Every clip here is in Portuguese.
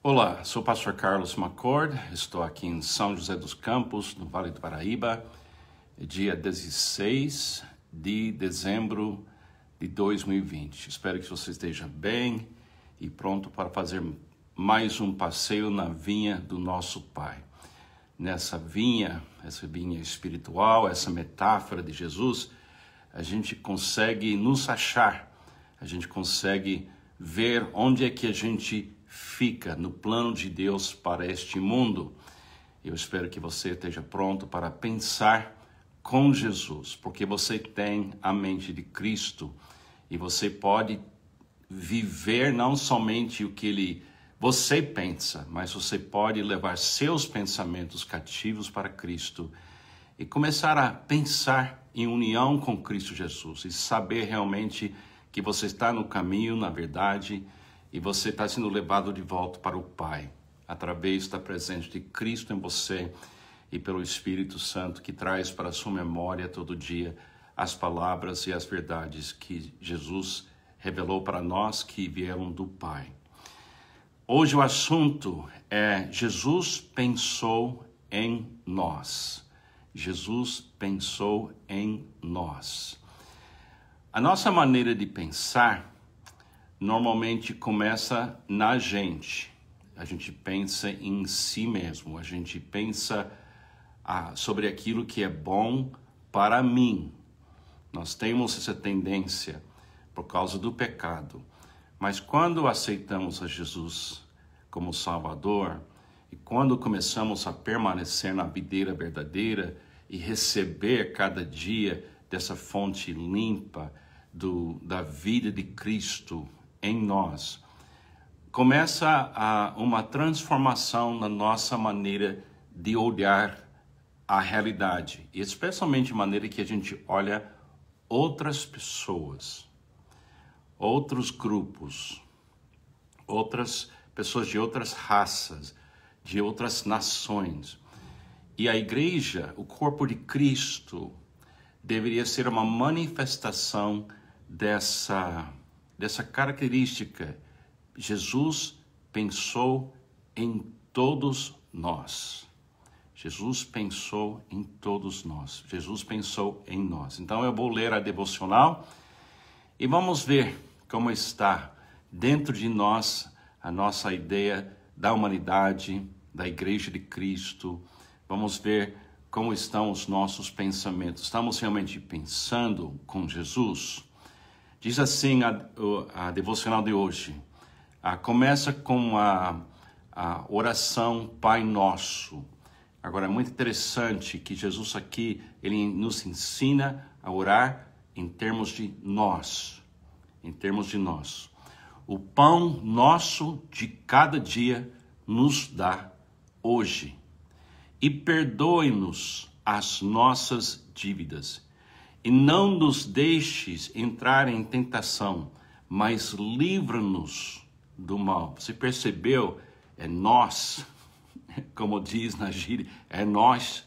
Olá, sou o pastor Carlos McCord, estou aqui em São José dos Campos, no Vale do Paraíba, dia 16 de dezembro de 2020. Espero que você esteja bem e pronto para fazer mais um passeio na vinha do nosso Pai. Nessa vinha, essa vinha espiritual, essa metáfora de Jesus, a gente consegue nos achar, a gente consegue ver onde é que a gente fica no plano de Deus para este mundo. Eu espero que você esteja pronto para pensar com Jesus, porque você tem a mente de Cristo e você pode viver não somente o que você pensa, mas você pode levar seus pensamentos cativos para Cristo e começar a pensar em união com Cristo Jesus e saber realmente que você está no caminho, na verdade, e você está sendo levado de volta para o Pai, através da presença de Cristo em você e pelo Espírito Santo que traz para a sua memória todo dia as palavras e as verdades que Jesus revelou para nós que vieram do Pai. Hoje o assunto é Jesus pensou em nós. Jesus pensou em nós. A nossa maneira de pensar normalmente começa na gente. A gente pensa em si mesmo. A gente pensa sobre aquilo que é bom para mim. Nós temos essa tendência por causa do pecado. Mas quando aceitamos a Jesus como Salvador e quando começamos a permanecer na videira verdadeira e receber cada dia dessa fonte limpa da vida de Cristo em nós, começa uma transformação na nossa maneira de olhar a realidade, e especialmente a maneira que a gente olha outras pessoas, outros grupos, outras pessoas de outras raças, de outras nações. E a igreja, o corpo de Cristo, deveria ser uma manifestação dessa característica. Jesus pensou em todos nós. Jesus pensou em todos nós. Jesus pensou em nós. Então eu vou ler a devocional e vamos ver como está dentro de nós a nossa ideia da humanidade, da Igreja de Cristo. Vamos ver como estão os nossos pensamentos. Estamos realmente pensando com Jesus? Diz assim a devocional de hoje. Começa com a oração Pai Nosso. Agora, é muito interessante que Jesus aqui, ele nos ensina a orar em termos de nós. Em termos de nós. O pão nosso de cada dia nos dá hoje. E perdoe-nos as nossas dívidas. E não nos deixes entrar em tentação, mas livra-nos do mal. Você percebeu? É nós, como diz na gíria, é nós,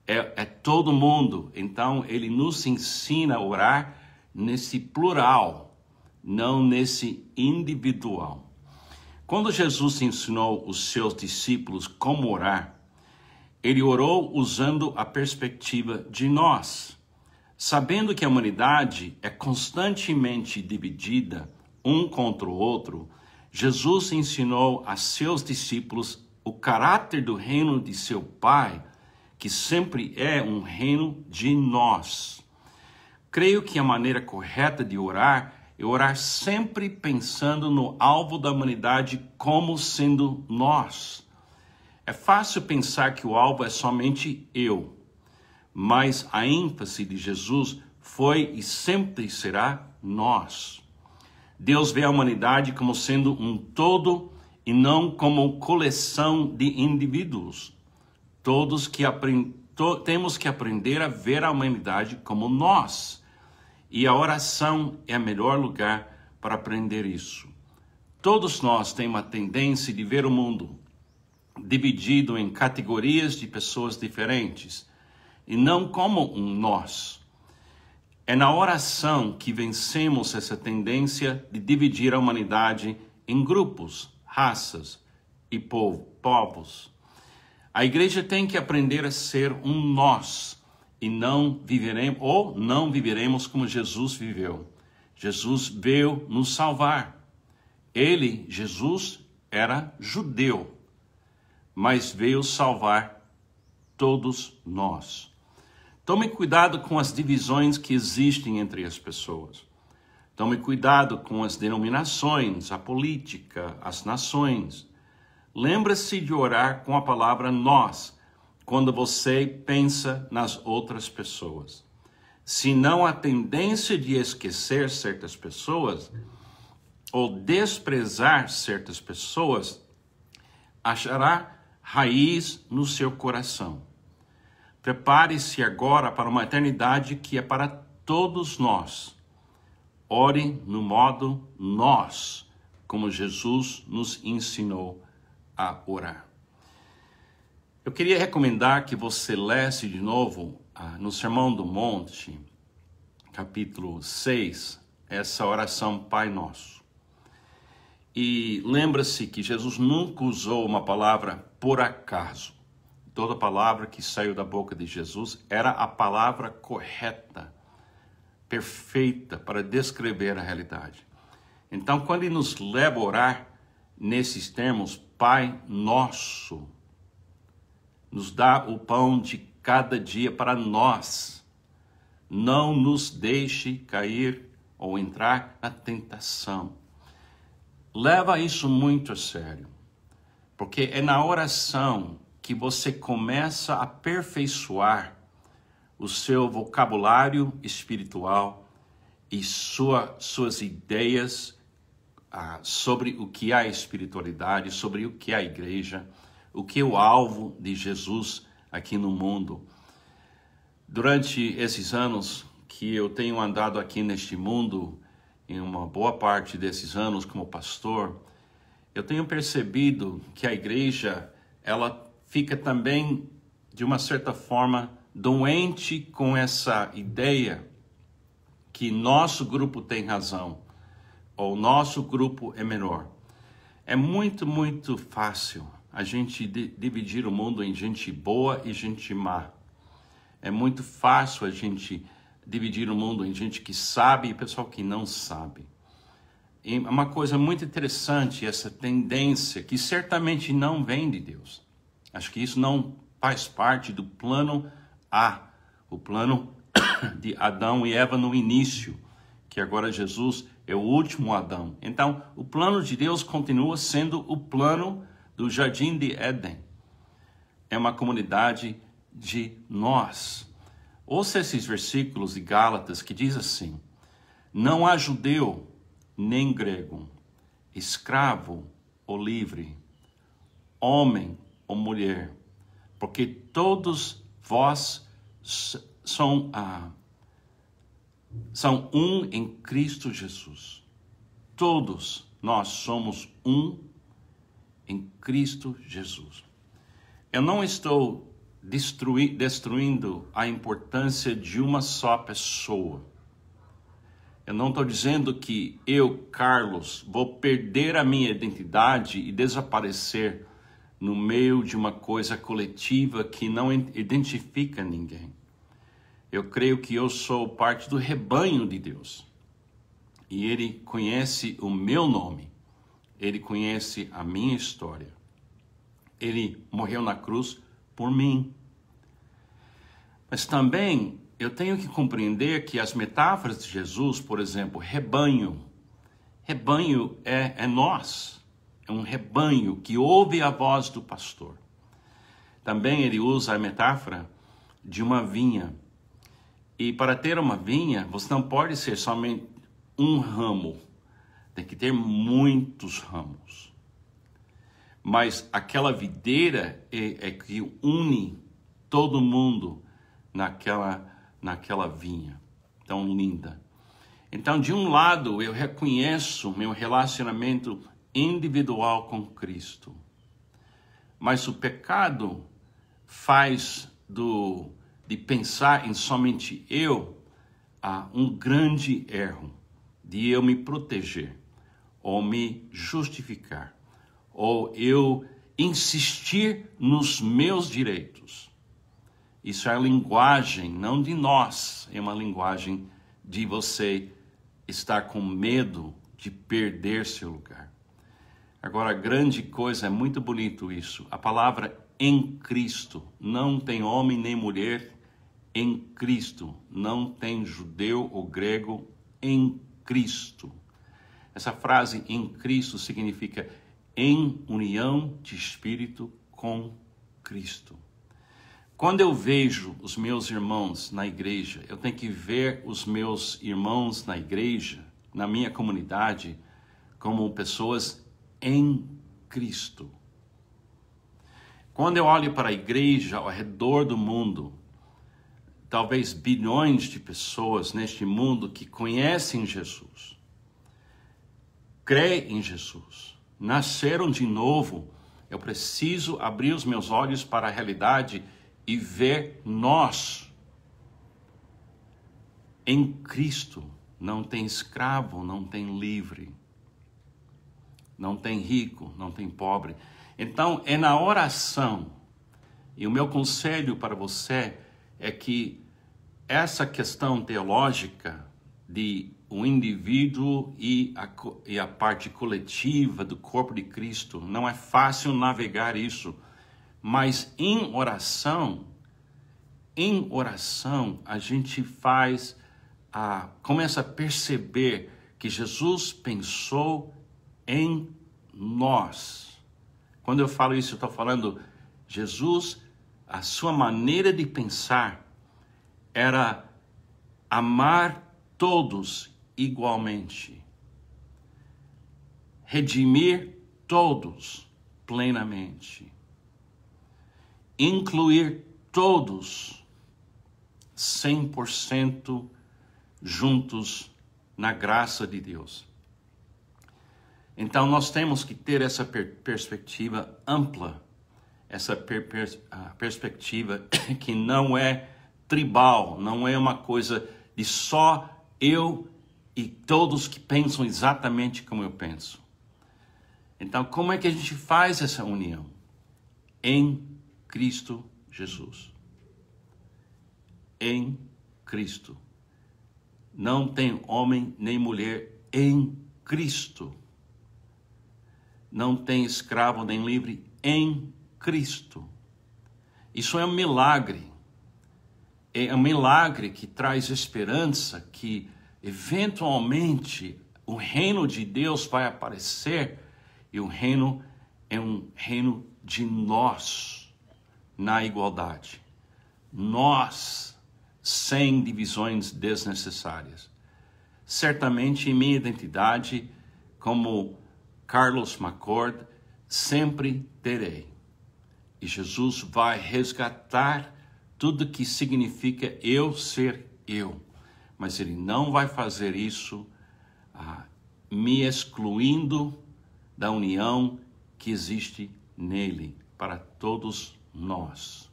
é todo mundo. Então, ele nos ensina a orar nesse plural, não nesse individual. Quando Jesus ensinou os seus discípulos como orar, ele orou usando a perspectiva de nós. Sabendo que a humanidade é constantemente dividida um contra o outro, Jesus ensinou a seus discípulos o caráter do reino de seu Pai, que sempre é um reino de nós. Creio que a maneira correta de orar é orar sempre pensando no alvo da humanidade como sendo nós. É fácil pensar que o alvo é somente eu, mas a ênfase de Jesus foi e sempre será nós. Deus vê a humanidade como sendo um todo e não como coleção de indivíduos. Temos que aprender a ver a humanidade como nós. E a oração é o melhor lugar para aprender isso. Todos nós temos uma tendência de ver o mundo dividido em categorias de pessoas diferentes, e não como um nós. É na oração que vencemos essa tendência de dividir a humanidade em grupos, raças e povos. A igreja tem que aprender a ser um nós e não viveremos como Jesus viveu. Jesus veio nos salvar. Ele, Jesus, era judeu, mas veio salvar todos nós. Tome cuidado com as divisões que existem entre as pessoas. Tome cuidado com as denominações, a política, as nações. Lembre-se de orar com a palavra nós, quando você pensa nas outras pessoas. Senão a tendência de esquecer certas pessoas ou desprezar certas pessoas achará raiz no seu coração. Prepare-se agora para uma eternidade que é para todos nós. Ore no modo nós, como Jesus nos ensinou a orar. Eu queria recomendar que você lesse de novo no Sermão do Monte, capítulo 6, essa oração Pai Nosso. E lembra-se que Jesus nunca usou uma palavra por acaso. Toda palavra que saiu da boca de Jesus era a palavra correta, perfeita para descrever a realidade. Então, quando ele nos leva a orar nesses termos, Pai Nosso, nos dá o pão de cada dia para nós. Não nos deixe cair ou entrar na tentação. Leva isso muito a sério, porque é na oração que você começa a aperfeiçoar o seu vocabulário espiritual e suas ideias sobre o que é a espiritualidade, sobre o que é a igreja, o que é o alvo de Jesus aqui no mundo. Durante esses anos que eu tenho andado aqui neste mundo, em uma boa parte desses anos como pastor, eu tenho percebido que a igreja, ela fica também, de uma certa forma, doente com essa ideia que nosso grupo tem razão, ou nosso grupo é melhor. É muito, muito fácil a gente dividir o mundo em gente boa e gente má. É muito fácil a gente dividir o mundo em gente que sabe e pessoal que não sabe. E é uma coisa muito interessante essa tendência que certamente não vem de Deus. Acho que isso não faz parte do plano A, o plano de Adão e Eva no início, que agora Jesus é o último Adão. Então, o plano de Deus continua sendo o plano do Jardim de Éden. É uma comunidade de nós. Ouça esses versículos de Gálatas que diz assim: não há judeu nem grego, escravo ou livre, homem ou mulher, porque todos vós são um em Cristo Jesus. Todos nós somos um em Cristo Jesus. Eu não estou destruindo a importância de uma só pessoa. Eu não estou dizendo que eu, Carlos, vou perder a minha identidade e desaparecer no meio de uma coisa coletiva que não identifica ninguém. Eu creio que eu sou parte do rebanho de Deus. E Ele conhece o meu nome. Ele conhece a minha história. Ele morreu na cruz por mim. Mas também eu tenho que compreender que as metáforas de Jesus, por exemplo, rebanho é nós. É um rebanho que ouve a voz do pastor. Também ele usa a metáfora de uma vinha. E para ter uma vinha, você não pode ser somente um ramo. Tem que ter muitos ramos. Mas aquela videira é que une todo mundo naquela vinha tão linda. Então, de um lado, eu reconheço meu relacionamento individual com Cristo. Mas o pecado faz de pensar em somente eu um grande erro de eu me proteger ou me justificar ou eu insistir nos meus direitos. Isso é a linguagem, não de nós, é uma linguagem de você estar com medo de perder seu lugar. Agora, a grande coisa, é muito bonito isso, a palavra em Cristo, não tem homem nem mulher em Cristo, não tem judeu ou grego em Cristo. Essa frase em Cristo significa em união de espírito com Cristo. Quando eu vejo os meus irmãos na igreja, eu tenho que ver os meus irmãos na igreja, na minha comunidade, como pessoas em Cristo. Quando eu olho para a igreja ao redor do mundo, talvez bilhões de pessoas neste mundo que conhecem Jesus, creem em Jesus, nasceram de novo, eu preciso abrir os meus olhos para a realidade e ver nós em Cristo. Não tem escravo, não tem livre, não tem rico, não tem pobre. Então, é na oração, e o meu conselho para você é que essa questão teológica de o indivíduo e a parte coletiva do corpo de Cristo, não é fácil navegar isso, mas em oração a gente começa a perceber que Jesus pensou em nós. Quando eu falo isso, eu estou falando, Jesus, a sua maneira de pensar era amar todos igualmente, redimir todos plenamente, incluir todos 100% juntos na graça de Deus. Então nós temos que ter essa perspectiva ampla, essa perspectiva que não é tribal, não é uma coisa de só eu e todos que pensam exatamente como eu penso. Então, como é que a gente faz essa união? Em Cristo Jesus. Em Cristo. Não tem homem nem mulher em Cristo. Não tem escravo nem livre em Cristo. Isso é um milagre. É um milagre que traz esperança, que eventualmente o reino de Deus vai aparecer, e o reino é um reino de nós, na igualdade. Nós, sem divisões desnecessárias. Certamente, em minha identidade, como Carlos McCord, sempre terei. E Jesus vai resgatar tudo que significa eu ser eu. Mas Ele não vai fazer isso me excluindo da união que existe nele, para todos nós.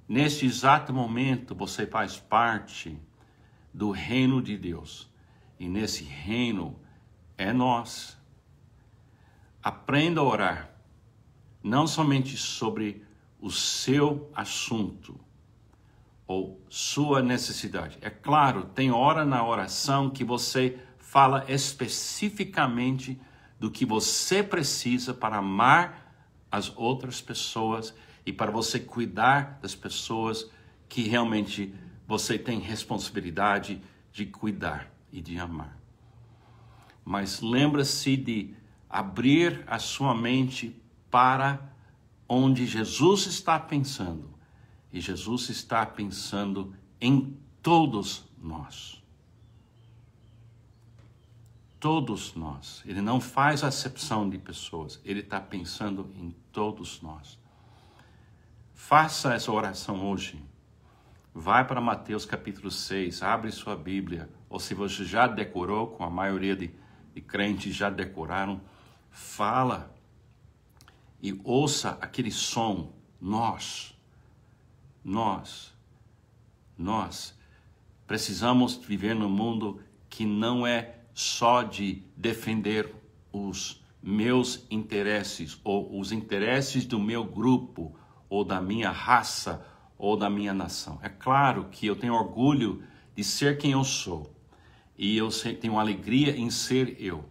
Neste exato momento, você faz parte do reino de Deus. E nesse reino é nós. Aprenda a orar, não somente sobre o seu assunto ou sua necessidade. É claro, tem hora na oração que você fala especificamente do que você precisa para amar as outras pessoas e para você cuidar das pessoas que realmente você tem responsabilidade de cuidar e de amar. Mas lembra-se de abrir a sua mente para onde Jesus está pensando. E Jesus está pensando em todos nós. Todos nós. Ele não faz acepção de pessoas. Ele está pensando em todos nós. Faça essa oração hoje. Vai para Mateus capítulo 6. Abre sua Bíblia. Ou se você já decorou, com a maioria de crentes já decoraram, fala e ouça aquele som. Nós precisamos viver num mundo que não é só de defender os meus interesses ou os interesses do meu grupo ou da minha raça ou da minha nação. É claro que eu tenho orgulho de ser quem eu sou e eu tenho alegria em ser eu,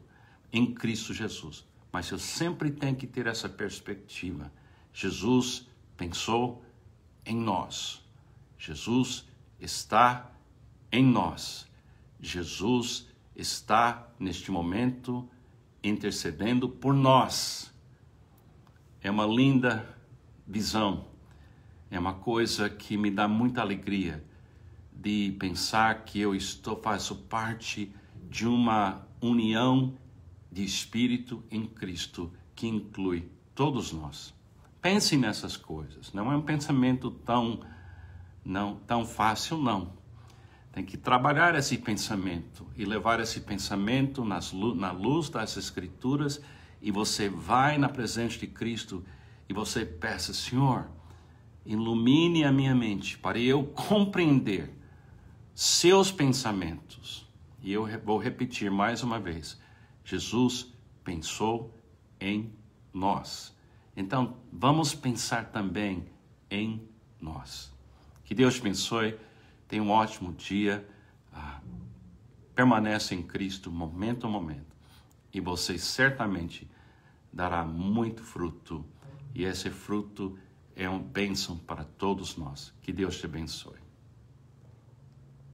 em Cristo Jesus. Mas eu sempre tenho que ter essa perspectiva. Jesus pensou em nós. Jesus está em nós. Jesus está neste momento intercedendo por nós. É uma linda visão. É uma coisa que me dá muita alegria de pensar que eu faço parte de uma união de espírito em Cristo que inclui todos nós. Pense nessas coisas. Não é um pensamento tão fácil, não. Tem que trabalhar esse pensamento e levar esse pensamento na luz das Escrituras, e você vai na presença de Cristo e você peça: Senhor, ilumine a minha mente para eu compreender seus pensamentos. E eu vou repetir mais uma vez: Jesus pensou em nós. Então, vamos pensar também em nós. Que Deus te abençoe. Tenha um ótimo dia. Permanece em Cristo momento a momento. E você certamente dará muito fruto. E esse fruto é uma bênção para todos nós. Que Deus te abençoe.